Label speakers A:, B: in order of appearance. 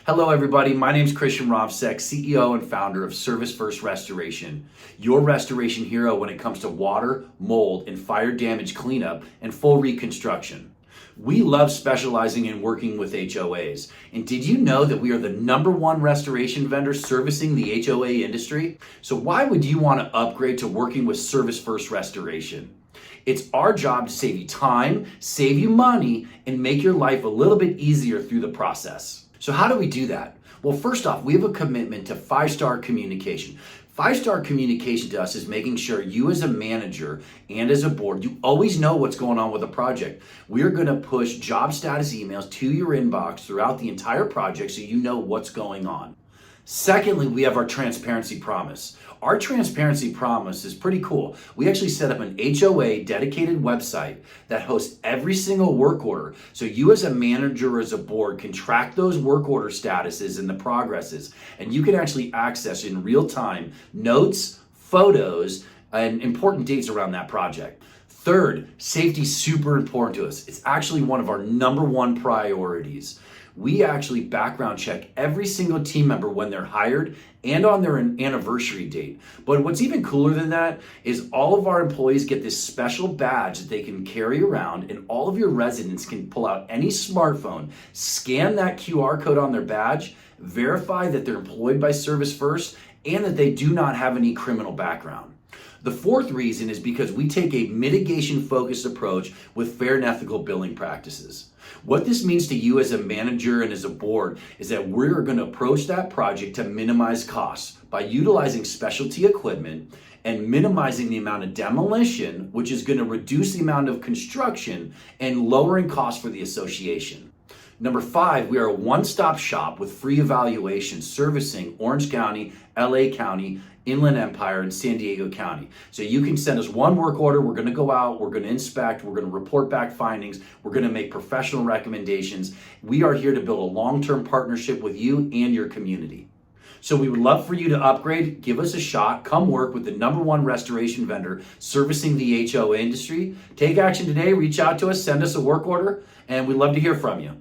A: Hello everybody, my name is Christian Rovsek, CEO and founder of ServiceFirst Restoration, your restoration hero when it comes to water, mold, and fire damage cleanup and full reconstruction. We love specializing in working with HOAs. And did you know that we are the #1 restoration vendor servicing the HOA industry? So why would you want to upgrade to working with ServiceFirst Restoration? It's our job to save you time, save you money, and make your life a little bit easier through the process. So how do we do that? Well, first off, we have a commitment to 5-star communication. 5-star communication to us is making sure you as a manager and as a board, you always know what's going on with a project. We're going to push job status emails to your inbox throughout the entire project so you know what's going on. Secondly, we have our transparency promise. Our transparency promise is pretty cool. We actually set up an HOA dedicated website that hosts every single work order. So you as a manager or as a board can track those work order statuses and the progresses. And you can actually access in real time notes, photos, and important dates around that project. Third, safety is super important to us. It's actually one of our #1 priorities. We actually background check every single team member when they're hired and on their anniversary date. But what's even cooler than that is all of our employees get this special badge that they can carry around, and all of your residents can pull out any smartphone, scan that QR code on their badge, verify that they're employed by ServiceFirst, and that they do not have any criminal background. The fourth reason is because we take a mitigation-focused approach with fair and ethical billing practices. What this means to you as a manager and as a board is that we're going to approach that project to minimize costs by utilizing specialty equipment and minimizing the amount of demolition, which is going to reduce the amount of construction and lowering costs for the association. Number 5, we are a one-stop shop with free evaluations servicing Orange County, LA County, Inland Empire, and San Diego County. So you can send us one work order, we're going to go out, we're going to inspect, we're going to report back findings, we're going to make professional recommendations. We are here to build a long-term partnership with you and your community. So we would love for you to upgrade, give us a shot, come work with the #1 restoration vendor servicing the HOA industry. Take action today, reach out to us, send us a work order, and we'd love to hear from you.